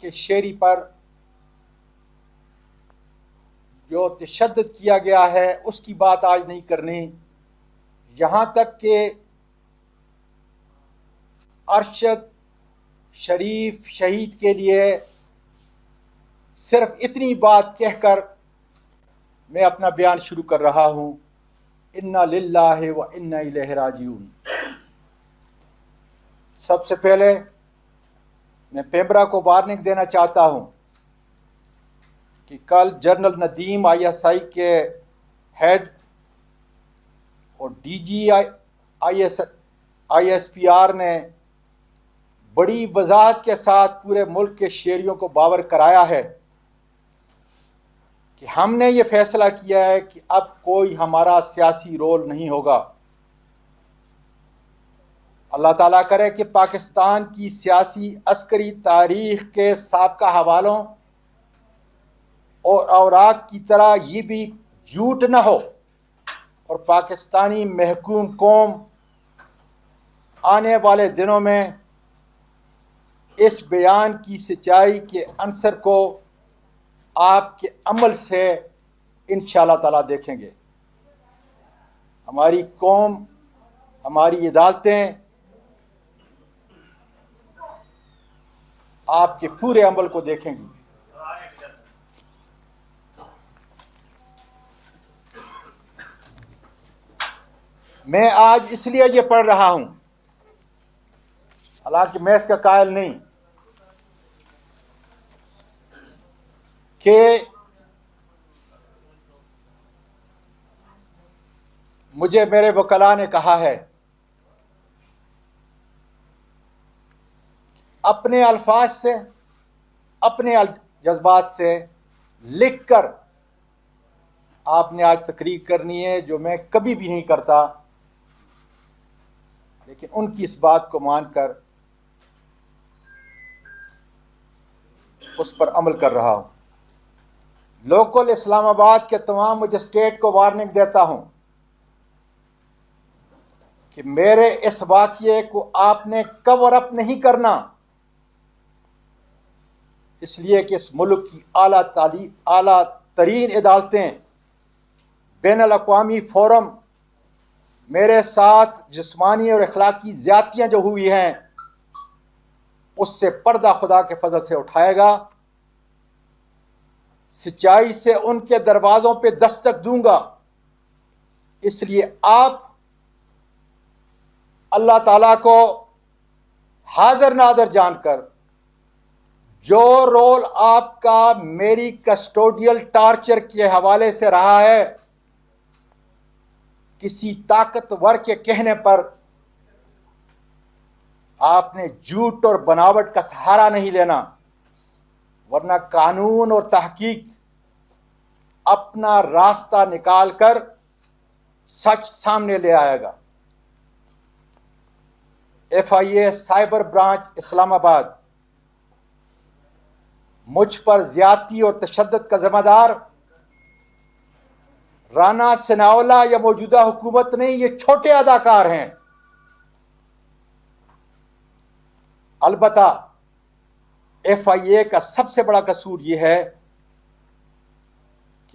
के शेरी पर जो तशद्दुद किया गया है उसकी बात आज नहीं करनी। यहाँ तक कि अरशद शरीफ शहीद के लिए सिर्फ इतनी बात कहकर मैं अपना बयान शुरू कर रहा हूँ, इन्ना लिल्लाहि व इन्ना इलैहि राजिऊन। सबसे पहले मैं पेमरा को वार्निंग देना चाहता हूँ कि कल जनरल नदीम ISI के हेड और DG ISPR ने बड़ी वजाहत के साथ पूरे मुल्क के शहरियों को बावर कराया है कि हमने ये फैसला किया है कि अब कोई हमारा सियासी रोल नहीं होगा। अल्लाह ताला करे कि पाकिस्तान की सियासी अस्करी तारीख़ के साबका हवालों और औराक की तरह ये भी झूठ न हो और पाकिस्तानी महकूम कौम आने वाले दिनों में इस बयान की सच्चाई के अंसर को आपके अमल से इंशाअल्लाह ताला देखेंगे। हमारी कौम, हमारी अदालतें आपके पूरे अमल को देखेंगी। मैं आज इसलिए ये पढ़ रहा हूं, हालांकि मैं इसका कायल नहीं, कि मुझे मेरे वकला ने कहा है अपने अल्फाज से, अपने जज्बात से लिखकर आपने आज तकरीर करनी है, जो मैं कभी भी नहीं करता, लेकिन उनकी इस बात को मानकर उस पर अमल कर रहा हूं। लोकल इस्लामाबाद के तमाम मजिस्ट्रेट को वार्निंग देता हूं कि मेरे इस वाक़ये को आपने कवर अप नहीं करना, इसलिए कि इस मुल्क की आला तरीन अदालतें, बैनुल अक़वामी फोरम मेरे साथ जिस्मानी और अखलाकी ज़्यादतियाँ जो हुई हैं उससे पर्दा खुदा के फजल से उठाएगा। सच्चाई से उनके दरवाज़ों पे दस्तक दूंगा। इसलिए आप अल्लाह ताला को हाजिर नाज़र जानकर जो रोल आपका मेरी कस्टोडियल टार्चर के हवाले से रहा है, किसी ताकतवर के कहने पर आपने झूठ और बनावट का सहारा नहीं लेना, वरना कानून और तहकीक अपना रास्ता निकाल कर सच सामने ले आएगा। FIA साइबर ब्रांच इस्लामाबाद मुझ पर ज्यादती और तशद्दुद का जिम्मेदार राना सनाउल्लाह या मौजूदा हुकूमत नहीं, ये छोटे अदाकार हैं। अलबत्ता FIA का सबसे बड़ा कसूर यह है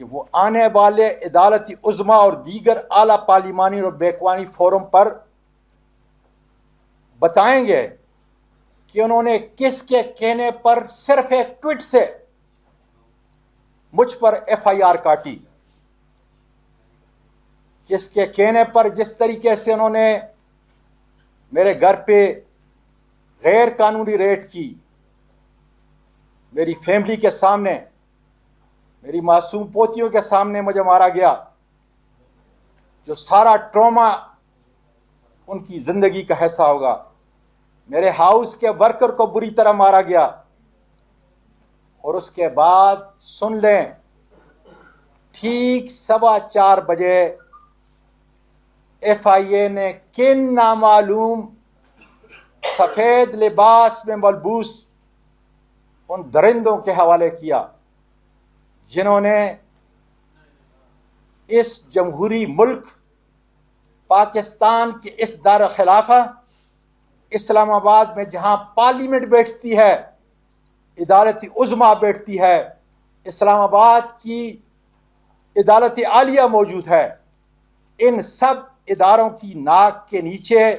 कि वो आने वाले अदालती उज़्मा और दीगर आला पार्लिमानी और बैकवानी फोरम पर बताएंगे कि उन्होंने किसके कहने पर सिर्फ एक ट्वीट से मुझ पर FIR काटी, किसके कहने पर जिस तरीके से उन्होंने मेरे घर पे गैर कानूनी रेड की, मेरी फैमिली के सामने, मेरी मासूम पोतियों के सामने मुझे मारा गया, जो सारा ट्रॉमा उनकी ज़िंदगी का हिस्सा होगा। मेरे हाउस के वर्कर को बुरी तरह मारा गया और उसके बाद सुन लें, ठीक 4:15 बजे FIA ने किन नामालूम सफ़ेद लिबास में मलबूस उन दरिंदों के हवाले किया जिन्होंने इस जमहूरी मुल्क पाकिस्तान के इस दार खिलाफा इस्लामाबाद में, जहां पार्लियामेंट बैठती है, अदालत उज़्मा बैठती है, इस्लामाबाद की अदालत आलिया मौजूद है। इन सब इदारों की नाक के नीचे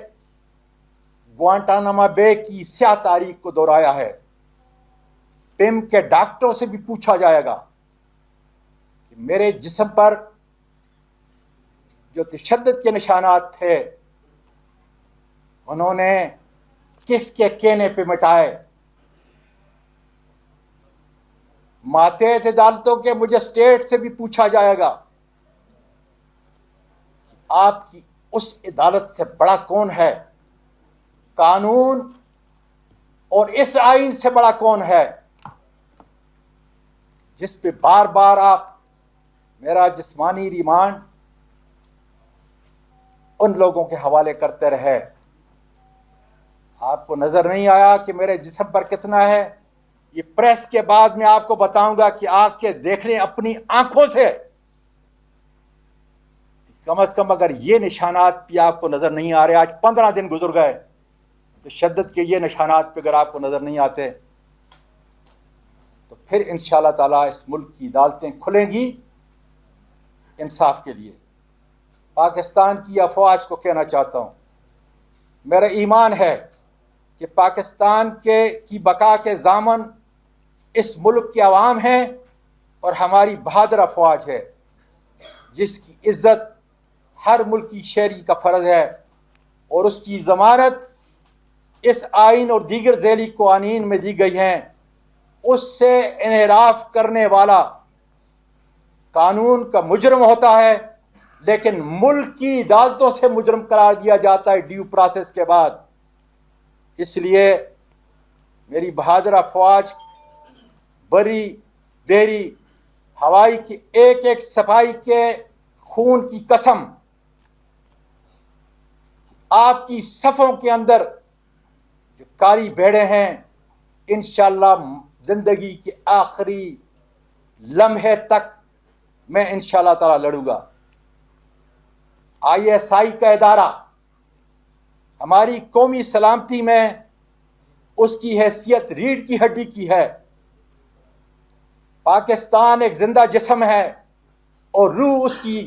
ग्वांटानामा बे की स्याह तारीख को दोहराया है। पिम के डॉक्टरों से भी पूछा जाएगा कि मेरे जिस्म पर जो तशद्दुद के निशानात थे उन्होंने किसके कहने पे मिटाए। मातहत अदालतों के मजिस्ट्रेट से भी पूछा जाएगा कि आपकी उस अदालत से बड़ा कौन है, कानून और इस आइन से बड़ा कौन है, जिस पे बार बार आप मेरा जिस्मानी रिमांड उन लोगों के हवाले करते रहे। आपको नजर नहीं आया कि मेरे जिस्म पर कितना है? ये प्रेस के बाद मैं आपको बताऊंगा कि आग के देखने अपनी आंखों से, कम से कम अगर ये निशानात भी आपको नजर नहीं आ रहे, आज 15 दिन गुजर गए, तो शद्दत के ये निशानात पे अगर आपको नजर नहीं आते तो फिर इंशाअल्लाह ताला इस मुल्क की अदालतें खुलेंगी इंसाफ के लिए। पाकिस्तान की अफवाज को कहना चाहता हूँ, मेरा ईमान है कि पाकिस्तान की बका के ज़ामन इस मुल्क के अवाम हैं और हमारी बहादुर अफवाज है, जिसकी इज्जत हर मुल्की शहरी का फ़र्ज है और उसकी ज़मानत इस आइन और दीगर झैली क़वानीन में दी गई हैं। उससे इनहराफ करने वाला कानून का मुजरम होता है, लेकिन मुल्क की अदालतों से मुजरम करार दिया जाता है ड्यू प्रोसेस के बाद। इसलिए मेरी बहादुर अफवाज बरी बेरी हवाई की एक एक सफाई के खून की कसम, आपकी सफ़ों के अंदर जो काली भेड़े हैं, इंशाअल्लाह ज़िंदगी के आखिरी लम्हे तक मैं इंशाअल्लाह ताला लड़ूंगा। ISI का इदारा हमारी कौमी सलामती में उसकी हैसियत रीढ़ की हड्डी की है। पाकिस्तान एक जिंदा जिस्म है और रूह उसकी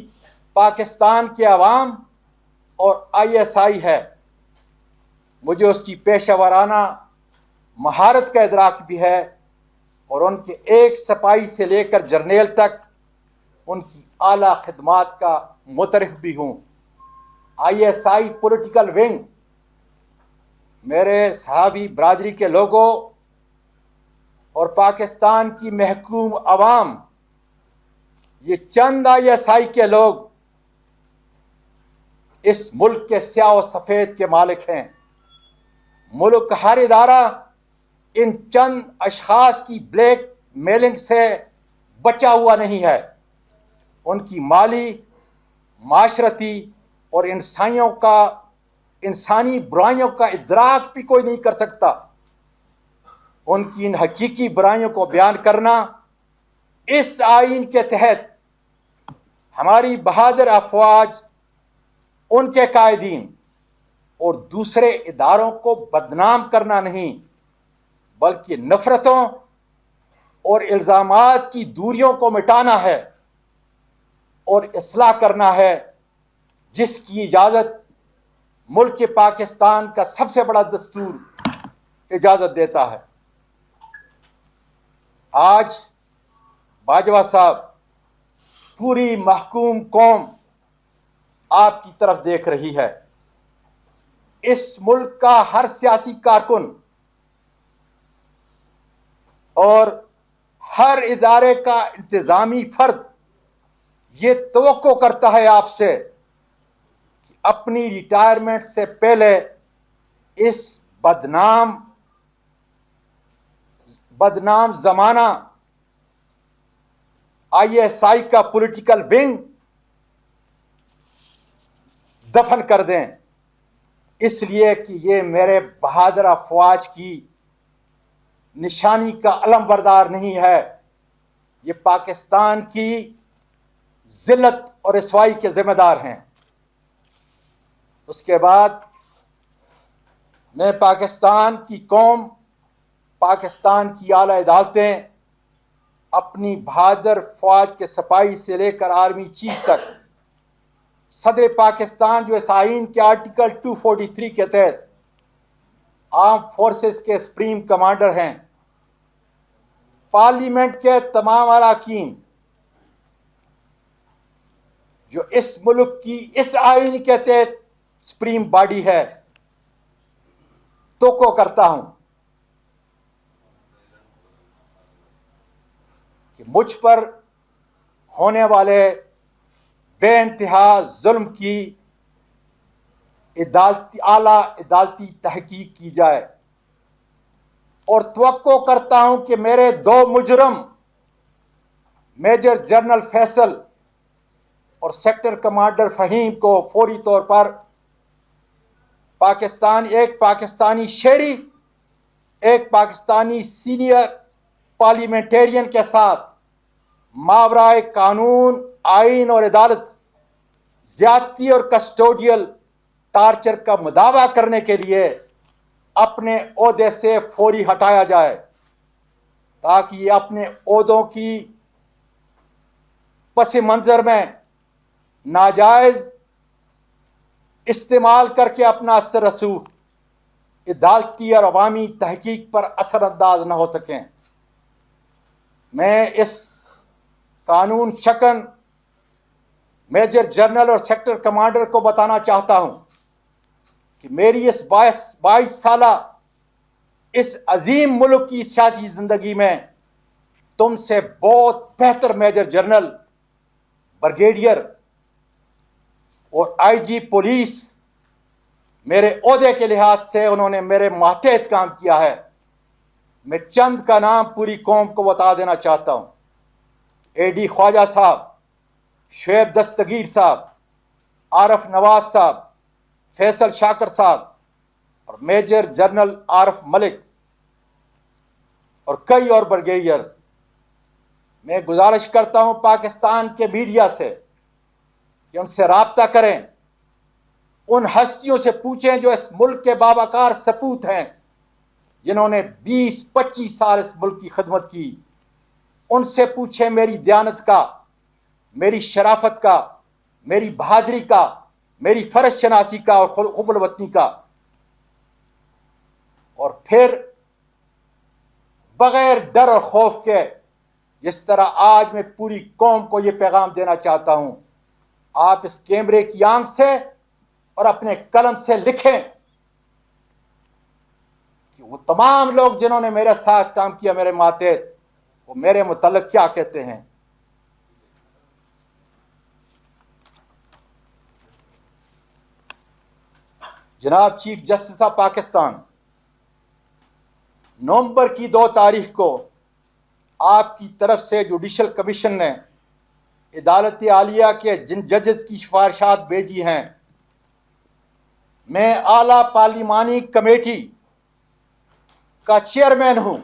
पाकिस्तान के अवाम और ISI है। मुझे उसकी पेशेवराना महारत का इदराक भी है और उनके एक सिपाही से लेकर जर्नेल तक उनकी आला खिदमात का मुतरफ भी हूँ। ISI पॉलिटिकल विंग मेरे सहाबी बरादरी के लोगों और पाकिस्तान की महकूम अवाम, ये चंद ISI के लोग इस मुल्क के स्याह और सफ़ेद के मालिक हैं। मुल्क का हर इदारा इन चंद अशखास की ब्लैक मेलिंग से बचा हुआ नहीं है। उनकी माली, माशरती और इंसानी बुराइयों का इदराक भी कोई नहीं कर सकता। उनकी इन हकीकी बुराइयों को बयान करना इस आइन के तहत हमारी बहादुर अफवाज, उनके कायदीन और दूसरे इदारों को बदनाम करना नहीं, बल्कि नफरतों और इल्ज़ामात की दूरियों को मिटाना है और इस्लाह करना है, जिसकी इजाज़त मुल्क के पाकिस्तान का सबसे बड़ा दस्तूर इजाज़त देता है। आज बाजवा साहब, पूरी महकूम कौम आपकी तरफ देख रही है। इस मुल्क का हर सियासी कारकुन और हर इदारे का इंतज़ामी फर्द ये तवक्को करता है आपसे कि अपनी रिटायरमेंट से पहले इस बदनाम ज़माना ISI का पॉलिटिकल विंग दफन कर दें, इसलिए कि ये मेरे बहादुर अफवाज की निशानी का अलमबरदार नहीं है, ये पाकिस्तान की जिल्लत और रसवाई के जिम्मेदार हैं। उसके बाद मैं पाकिस्तान की कौम पाकिस्तान की आला अदालतें अपनी बहादुर फौज के सिपाही से लेकर आर्मी चीफ तक, सदर पाकिस्तान जो इस आइन के आर्टिकल 243 के तहत आर्म फोर्सेस के सुप्रीम कमांडर हैं, पार्लियामेंट के तमाम अरकान जो इस मुल्क की इस आइन के तहत सुप्रीम बॉडी है, तो करता हूं कि मुझ पर होने वाले बेइंतहा जुल्म की आला अदालती तहकीक की जाए और तवक्को करता हूं कि मेरे दो मुजरम मेजर जनरल फैसल और सेक्टर कमांडर फहीम को फौरी तौर पर एक पाकिस्तानी शहरी, एक पाकिस्तानी सीनियर पार्लियामेंटेरियन के साथ मावराए कानून, आइन और अदालत ज्यादती और कस्टोडियल टार्चर का मुदावा करने के लिए अपने ओहदे से फौरी हटाया जाए, ताकि ये अपने ओहदों की पस मंजर में नाजायज इस्तेमाल करके अपना असर रसूख अदालती और अवामी तहकीक पर असरअंदाज न हो सकें। मैं इस कानून शकन मेजर जनरल और सेक्टर कमांडर को बताना चाहता हूं कि मेरी इस 22 साला इस अजीम मुल्क की सियासी जिंदगी में तुमसे बहुत बेहतर मेजर जनरल, ब्रिगेडियर और आईजी पुलिस मेरे ओहदे के लिहाज से उन्होंने मेरे मातहत काम किया है। मैं चंद का नाम पूरी कौम को बता देना चाहता हूं। एडी ख्वाजा साहब, शुएब दस्तगीर साहब, आरफ नवाज साहब, फैसल शाकर साहब और मेजर जनरल आरफ मलिक और कई और ब्रिगेडियर। मैं गुजारिश करता हूं पाकिस्तान के मीडिया से कि उनसे राब्ता करें, उन हस्तियों से पूछें जो इस मुल्क के बावकार सपूत हैं, जिन्होंने 20-25 साल इस मुल्क की खिदमत की। उनसे पूछें मेरी दयानत का, मेरी शराफत का, मेरी बहादुरी का, मेरी फर्ज शनासी का और हुब्बुल वतनी का। और फिर बगैर डर और खौफ के, जिस तरह आज मैं पूरी कौम को यह पैगाम देना चाहता हूं, आप इस कैमरे की आंख से और अपने कलम से लिखें कि वो तमाम लोग जिन्होंने मेरे साथ काम किया, मेरे मातहत, वो मेरे मुतल्लिक क्या कहते हैं। जनाब चीफ जस्टिस ऑफ पाकिस्तान, नवंबर की 2 तारीख को आपकी तरफ से जुडिशल कमीशन ने अदालत आलिया के जिन जजेस की सिफारिशात भेजी हैं, मैं आला पार्लिमानी कमेटी का चेयरमैन हूं।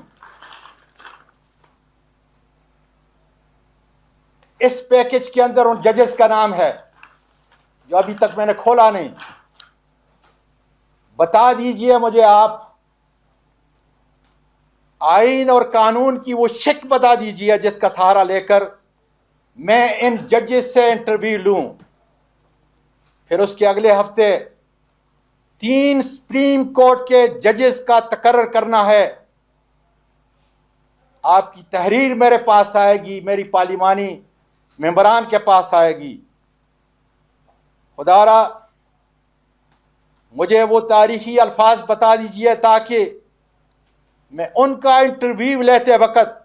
इस पैकेज के अंदर उन जजेस का नाम है जो अभी तक मैंने खोला नहीं। बता दीजिए मुझे आप, आइन और कानून की वो शिक बता दीजिए जिसका सहारा लेकर मैं इन जजेस से इंटरव्यू लूं। फिर उसके अगले हफ्ते 3 सुप्रीम कोर्ट के जजेस का तकर्रर करना है। आपकी तहरीर मेरे पास आएगी, मेरी पार्लिमानी मेंबरान के पास आएगी। खुदारा मुझे वो तारीखी अल्फाज बता दीजिए ताकि मैं उनका इंटरव्यू लेते वक्त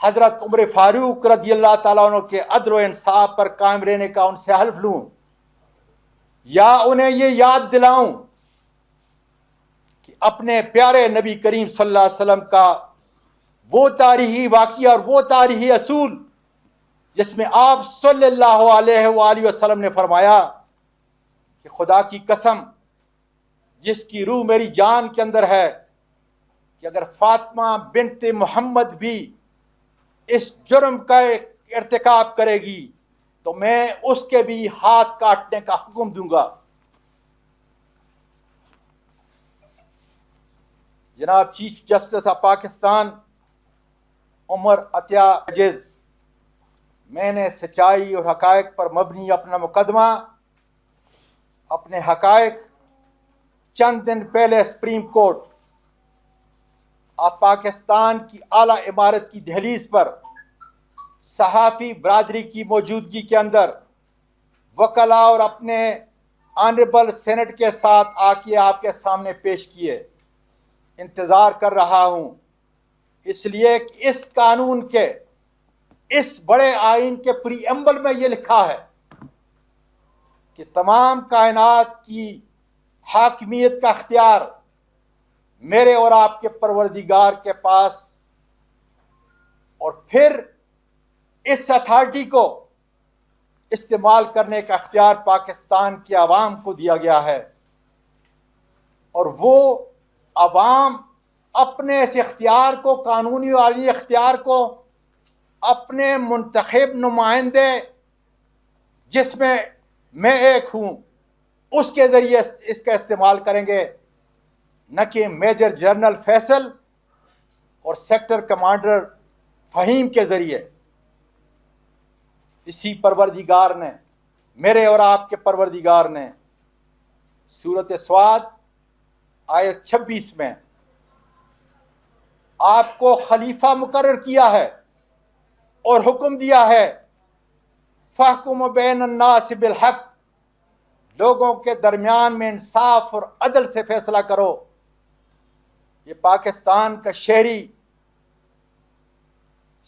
हजरत उमर फारूक रज़ियल्लाहु ताला अन्हु के अदल व इंसाफ पर कायम रहने का उनसे हल्फ लूं, या उन्हें ये याद दिलाऊं कि अपने प्यारे नबी करीम सल्लल्लाहु अलैहि वसल्लम का वो तारीखी वाक़िया और वो तारीखी असूल जिसमें आप सल्लल्लाहु अलैहि वसल्लम ने फरमाया कि खुदा की कसम जिसकी रूह मेरी जान के अंदर है कि अगर फातिमा बिन्त मोहम्मद भी इस जुर्म का इर्तिकाब करेगी तो मैं उसके भी हाथ काटने का हुक्म दूंगा। जनाब chief justice of Pakistan Umar Atiya Aziz, मैंने सच्चाई और हकायक पर मबनी अपना मुकदमा अपने हकायक चंद दिन पहले सुप्रीम कोर्ट ऑफ पाकिस्तान की आला इमारत की दहलीज पर सहाफ़ी बरादरी की मौजूदगी के अंदर वकला और अपने ऑनरेबल सेनेट के साथ आके आपके सामने पेश किए। इंतज़ार कर रहा हूँ इसलिए कि इस कानून के इस बड़े आइन के प्रीएम्बल में ये लिखा है कि तमाम कायनात की हाकिमियत का अख्तियार मेरे और आपके परवरदिगार के पास, और फिर इस अथॉरिटी को इस्तेमाल करने का अख्तियार पाकिस्तान की आवाम को दिया गया है, और वो आवाम अपने इस इख्तियार को, कानूनी वाली इख्तियार को, अपने मुंतखब नुमाइंदे जिसमें मैं एक हूँ उसके ज़रिए इसका इस्तेमाल करेंगे, न कि मेजर जनरल फैसल और सेक्टर कमांडर फ़हीम के ज़रिए। इसी परवरदिगार ने, मेरे और आपके परवरदिगार ने सूरत स्वाद आयत 26 में आपको खलीफा मुकर्रर किया है और हुक्म दिया है फ़हकुम बैन अन्नास बिल हक, लोगों के दरमियान में इंसाफ और अदल से फैसला करो। ये पाकिस्तान का शहरी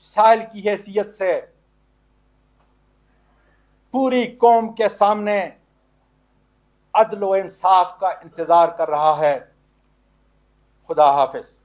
साहिल की हैसियत से पूरी कौम के सामने अदल व इंसाफ का इंतज़ार कर रहा है। खुदा हाफिज।